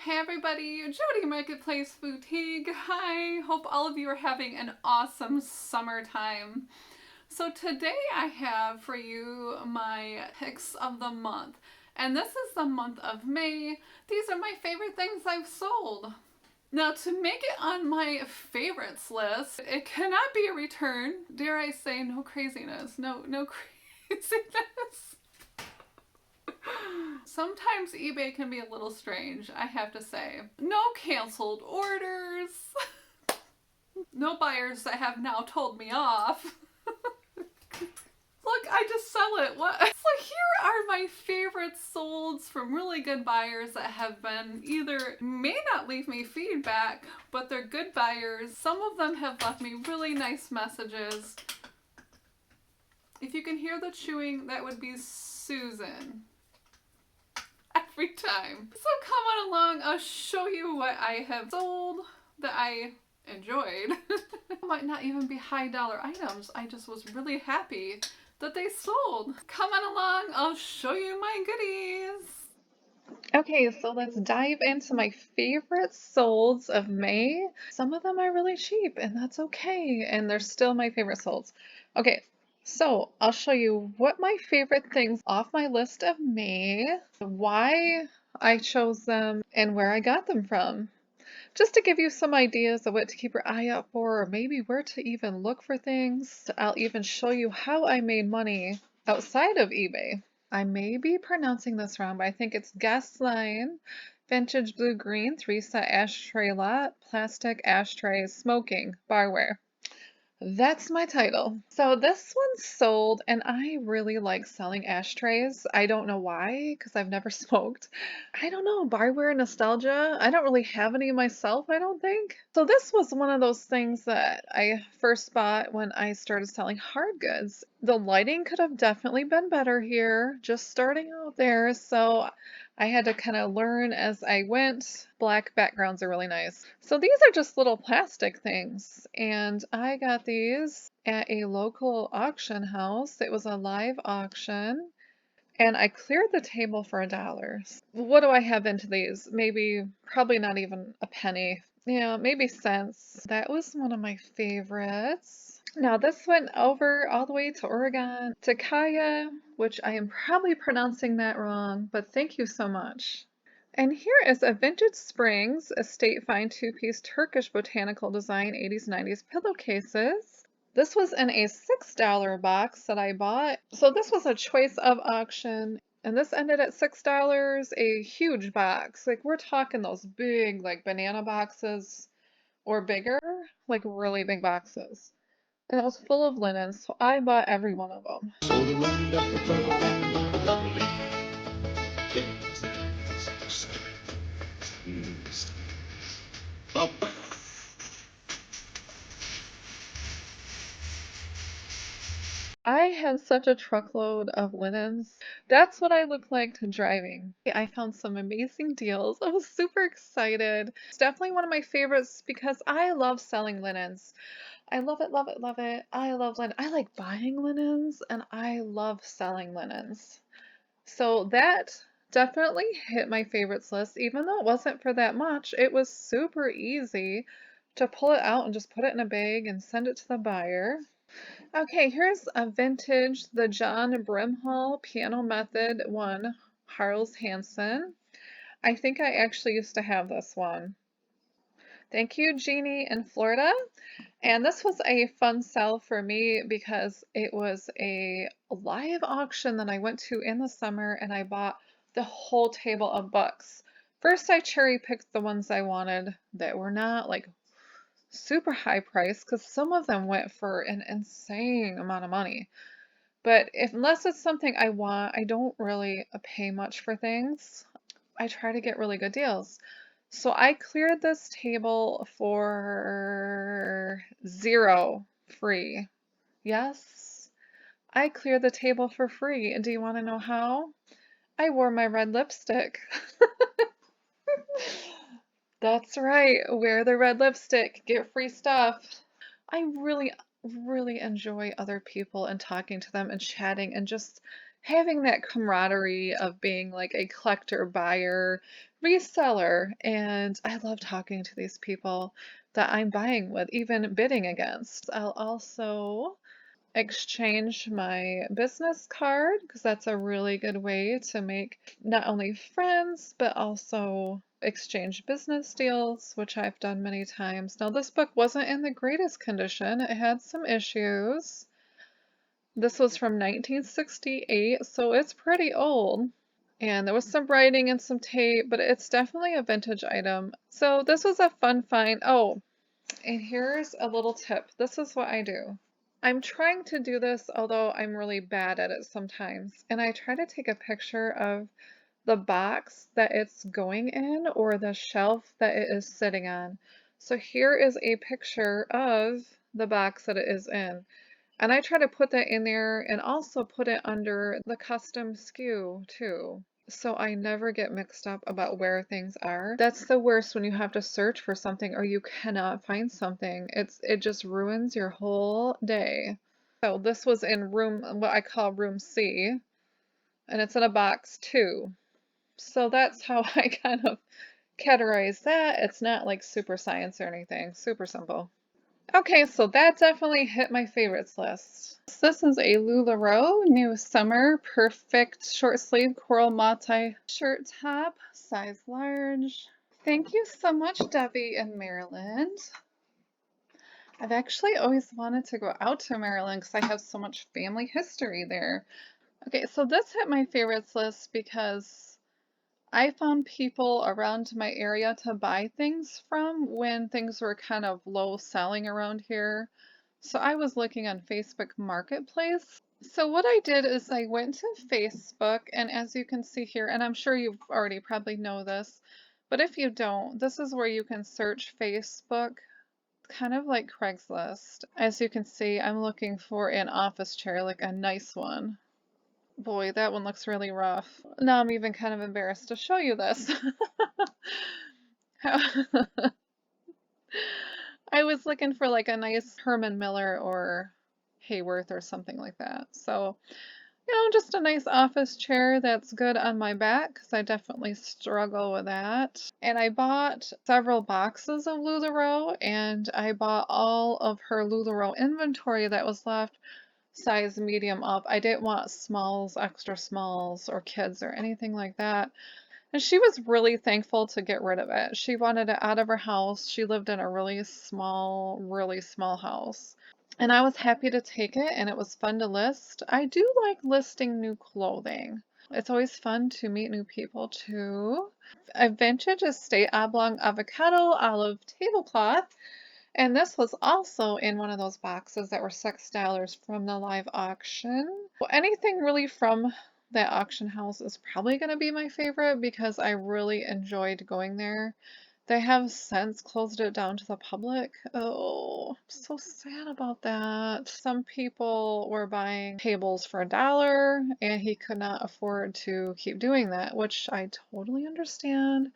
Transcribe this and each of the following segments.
Hey everybody, Jody Marketplace Boutique. Hi, hope all of you are having an awesome summertime. So today I have for you my picks of the month. And this is the month of May. These are my favorite things I've sold. Now to make it on my favorites list, it cannot be a return. Dare I say no craziness. No craziness. Sometimes eBay can be a little strange, I have to say. No canceled orders. No buyers that have now told me off. Look, I just sell it. What? So here are my favorite solds from really good buyers that have been either may not leave me feedback, but they're good buyers. Some of them have left me really nice messages. If you can hear the chewing, that would be Susan. Every time. So come on along, I'll show you what I have sold that I enjoyed. Might not even be high dollar items. I just was really happy that they sold. Come on along, I'll show you my goodies. Okay, so let's dive into my favorite solds of May. Some of them are really cheap, and that's okay, and they're still my favorite solds. Okay, so I'll show you what my favorite things off my list of May, why I chose them, and where I got them from. Just to give you some ideas of what to keep your eye out for, or maybe where to even look for things. I'll even show you how I made money outside of eBay. I may be pronouncing this wrong, but I think it's Gasline Vintage Blue Green 3-set ashtray lot, plastic ashtrays, smoking, barware. That's my title. So this one sold, and I really like selling ashtrays. I don't know why, because I've never smoked. I don't know, barware nostalgia. I don't really have any myself, I don't think. So this was one of those things that I first bought when I started selling hard goods. The lighting could have definitely been better here, just starting out there. So I had to kind of learn as I went. Black backgrounds are really nice. So these are just little plastic things, and I got these at a local auction house. It was a live auction, and I cleared the table for $1. What do I have into these? Maybe, probably not even a penny. Yeah, maybe cents. That was one of my favorites. Now this went over all the way to Oregon, to Kaya, which I am probably pronouncing that wrong, but thank you so much. And here is a Vintage Springs Estate Fine 2-piece Turkish botanical design 80s 90s pillowcases. This was in a $6 box that I bought. So this was a choice of auction, and this ended at $6, a huge box. Like we're talking those big like banana boxes or bigger, like really big boxes. And it was full of linen, so I bought every one of them. I have such a truckload of linens. That's what I look like to driving. I found some amazing deals. I was super excited. It's definitely one of my favorites because I love selling linens. I love it, love it, love it. I love linen. I like buying linens and I love selling linens. So that definitely hit my favorites list, even though it wasn't for that much. It was super easy to pull it out and just put it in a bag and send it to the buyer. Okay, here's a vintage, the John Brimhall Piano Method one, Harles Hansen. I think I actually used to have this one. Thank you, Jeannie in Florida. And this was a fun sell for me because it was a live auction that I went to in the summer, and I bought the whole table of books. First, I cherry picked the ones I wanted that were not like super high price, because some of them went for an insane amount of money. But unless it's something I want, I don't really pay much for things. I try to get really good deals. So I cleared this table for $0 free. Yes, I cleared the table for free. And do you want to know how? I wore my red lipstick. That's right, wear the red lipstick, get free stuff. I really enjoy other people and talking to them and chatting and just having that camaraderie of being like a collector, buyer, reseller. And I love talking to these people that I'm buying with, even bidding against. I'll also exchange my business card because that's a really good way to make not only friends but also exchange business deals, which I've done many times. Now, this book wasn't in the greatest condition, it had some issues. This was from 1968, so it's pretty old. And there was some writing and some tape, but it's definitely a vintage item. So this was a fun find. Oh, and here's a little tip. This is what I do. I'm trying to do this, although I'm really bad at it sometimes. And I try to take a picture of the box that it's going in or the shelf that it is sitting on. So here is a picture of the box that it is in. And I try to put that in there and also put it under the custom SKU too. So I never get mixed up about where things are. That's the worst when you have to search for something or you cannot find something. It just ruins your whole day. So this was in room, what I call room C, and it's in a box too. So that's how I kind of categorize that. It's not like super science or anything, super simple. Okay, so that definitely hit my favorites list. This is a LuLaRoe New Summer Perfect Short Sleeve Coral Multi Shirt Top, size large. Thank you so much, Debbie in Maryland. I've actually always wanted to go out to Maryland because I have so much family history there. Okay, so this hit my favorites list because I found people around my area to buy things from when things were kind of low selling around here. So I was looking on Facebook Marketplace. So what I did is I went to Facebook, and as you can see here, and I'm sure you've already probably know this, but if you don't, this is where you can search Facebook, kind of like Craigslist. As you can see, I'm looking for an office chair, like a nice one. Boy, that one looks really rough. Now I'm even kind of embarrassed to show you this. I was looking for like a nice Herman Miller or Hayworth or something like that. So, just a nice office chair that's good on my back because I definitely struggle with that. And I bought several boxes of LuLaRoe and I bought all of her LuLaRoe inventory that was left, size medium up. I didn't want smalls, extra smalls, or kids or anything like that. And she was really thankful to get rid of it. She wanted it out of her house. She lived in a really small house. And I was happy to take it, and it was fun to list. I do like listing new clothing. It's always fun to meet new people too. A vintage estate oblong avocado olive tablecloth. And this was also in one of those boxes that were $6 from the live auction. Well, anything really from that auction house is probably going to be my favorite because I really enjoyed going there. They have since closed it down to the public. Oh, I'm so sad about that. Some people were buying tables for $1 and he could not afford to keep doing that, which I totally understand.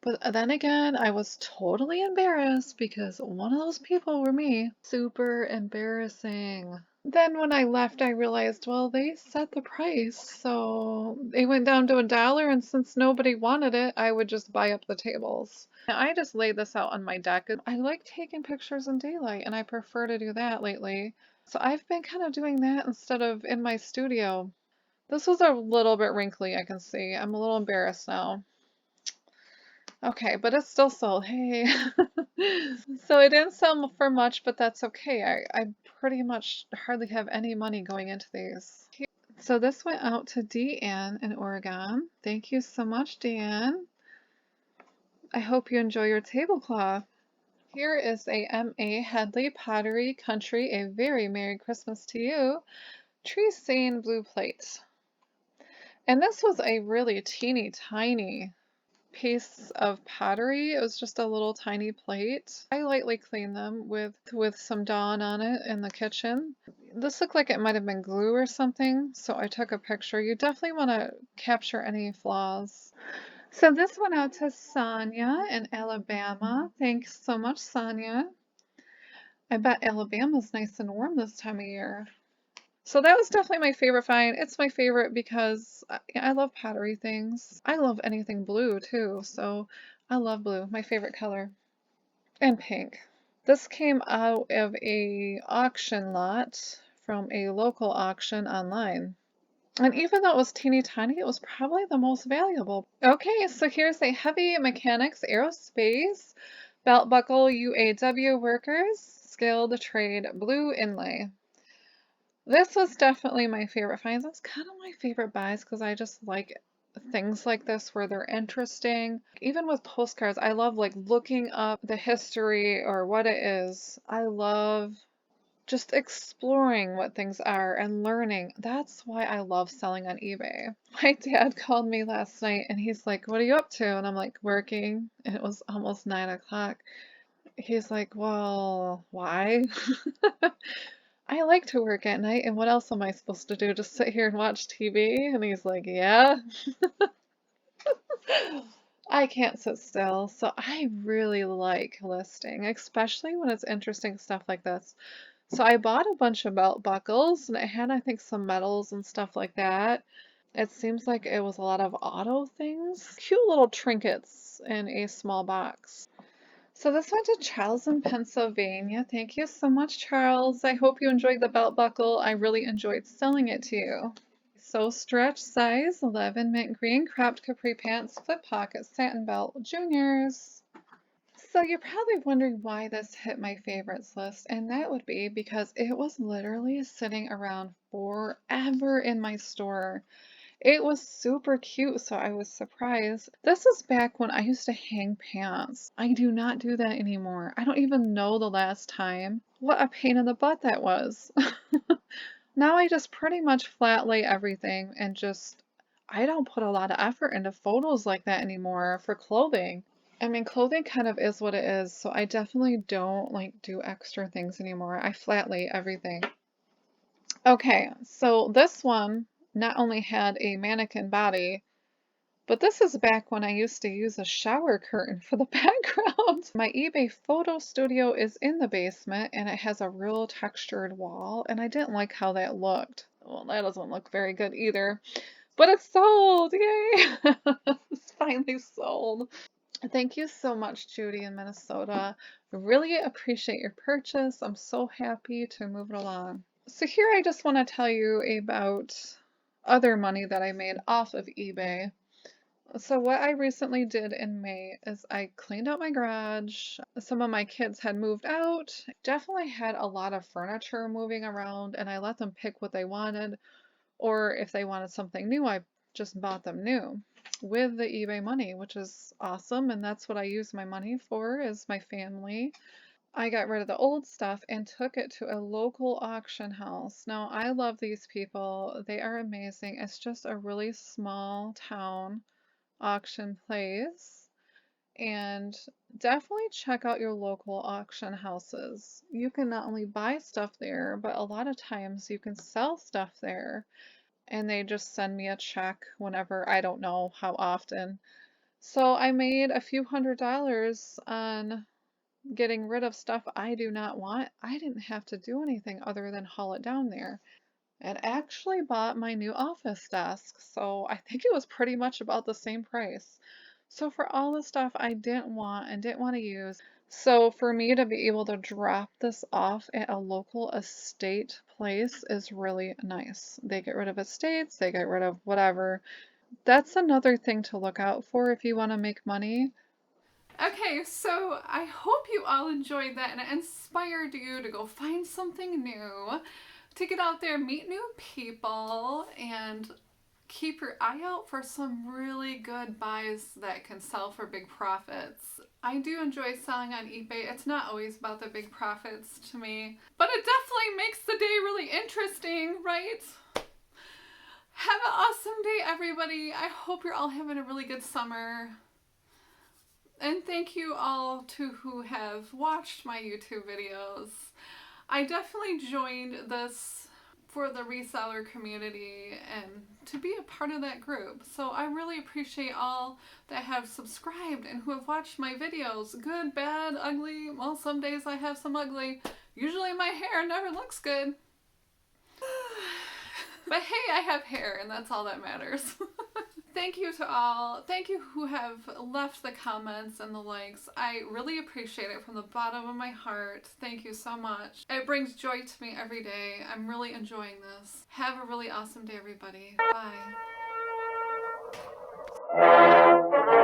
But then again, I was totally embarrassed because one of those people were me. Super embarrassing. Then when I left, I realized, well, they set the price, so they went down to $1, and since nobody wanted it, I would just buy up the tables. Now, I just laid this out on my deck. I like taking pictures in daylight, and I prefer to do that lately. So I've been kind of doing that instead of in my studio. This was a little bit wrinkly, I can see. I'm a little embarrassed now. Okay, but it's still sold. Hey. So it didn't sell for much, but that's okay. I pretty much hardly have any money going into these. So this went out to Deanne in Oregon. Thank you so much, Deanne. I hope you enjoy your tablecloth. Here is a M.A. Headley Pottery Country, a very Merry Christmas to you, tree stain blue plate. And this was a really teeny tiny piece of pottery. It was just a little tiny plate. I lightly cleaned them with some Dawn on it in the kitchen. This looked like it might have been glue or something, so I took a picture. You definitely want to capture any flaws. So this went out to Sonia in Alabama. Thanks so much, Sonia. I bet Alabama's nice and warm this time of year. So that was definitely my favorite find. It's my favorite because I love pottery things. I love anything blue too, so I love blue, my favorite color. And pink. This came out of a auction lot from a local auction online. And even though it was teeny tiny, it was probably the most valuable. Okay, so here's a Heavy Mechanics Aerospace Belt Buckle UAW Workers Skilled Trade Blue Inlay. This was definitely my favorite finds. That's kind of my favorite buys because I just like things like this where they're interesting. Even with postcards, I love like looking up the history or what it is. I love just exploring what things are and learning. That's why I love selling on eBay. My dad called me last night and he's like, "What are you up to?" And I'm like, "Working." And it was almost 9 o'clock. He's like, "Well, why?" I like to work at night, and what else am I supposed to do? Just sit here and watch TV? And he's like, "Yeah." I can't sit still, so I really like listing, especially when it's interesting stuff like this. So I bought a bunch of belt buckles, and it had, I think, some medals and stuff like that. It seems like it was a lot of auto things. Cute little trinkets in a small box. So this went to Charles in Pennsylvania. Thank you so much, Charles. I hope you enjoyed the belt buckle. I really enjoyed selling it to you. So stretch size 11 mint green cropped capri pants, flip pocket satin belt, juniors. So you're probably wondering why this hit my favorites list, and that would be because it was literally sitting around forever in my store. It was super cute, so I was surprised. This is back when I used to hang pants. I do not do that anymore. I don't even know the last time. What a pain in the butt that was. Now I just pretty much flat lay everything and just, I don't put a lot of effort into photos like that anymore for clothing. I mean, clothing kind of is what it is, so I definitely don't like do extra things anymore. I flat lay everything. Okay, so this one not only had a mannequin body, but this is back when I used to use a shower curtain for the background. My eBay photo studio is in the basement and it has a real textured wall, and I didn't like how that looked. Well, that doesn't look very good either. But it's sold! Yay! It's finally sold. Thank you so much, Judy in Minnesota. Really appreciate your purchase. I'm so happy to move it along. So here I just want to tell you about other money that I made off of eBay. So what I recently did in May is I cleaned out my garage. Some of my kids had moved out. Definitely had a lot of furniture moving around, and I let them pick what they wanted, or if they wanted something new, I just bought them new with the eBay money, which is awesome, and that's what I use my money for, is my family. I got rid of the old stuff and took it to a local auction house. Now, I love these people. They are amazing. It's just a really small town auction place. And definitely check out your local auction houses. You can not only buy stuff there, but a lot of times you can sell stuff there. And they just send me a check whenever, I don't know how often. So I made a few $100s on getting rid of stuff I do not want. I didn't have to do anything other than haul it down there. It actually bought my new office desk, so I think it was pretty much about the same price. So for all the stuff I didn't want and didn't want to use, so for me to be able to drop this off at a local estate place is really nice. They get rid of estates, they get rid of whatever. That's another thing to look out for if you want to make money. Okay, so I hope you all enjoyed that and it inspired you to go find something new, to get out there, meet new people, and keep your eye out for some really good buys that can sell for big profits. I do enjoy selling on eBay. It's not always about the big profits to me, but it definitely makes the day really interesting, right? Have an awesome day, everybody. I hope you're all having a really good summer. And thank you all to who have watched my YouTube videos. I definitely joined this for the reseller community and to be a part of that group. So I really appreciate all that have subscribed and who have watched my videos. Good, bad, ugly. Well, some days I have some ugly. Usually my hair never looks good. But hey, I have hair, and that's all that matters. Thank you to all. Thank you who have left the comments and the likes. I really appreciate it from the bottom of my heart. Thank you so much. It brings joy to me every day. I'm really enjoying this. Have a really awesome day, everybody. Bye.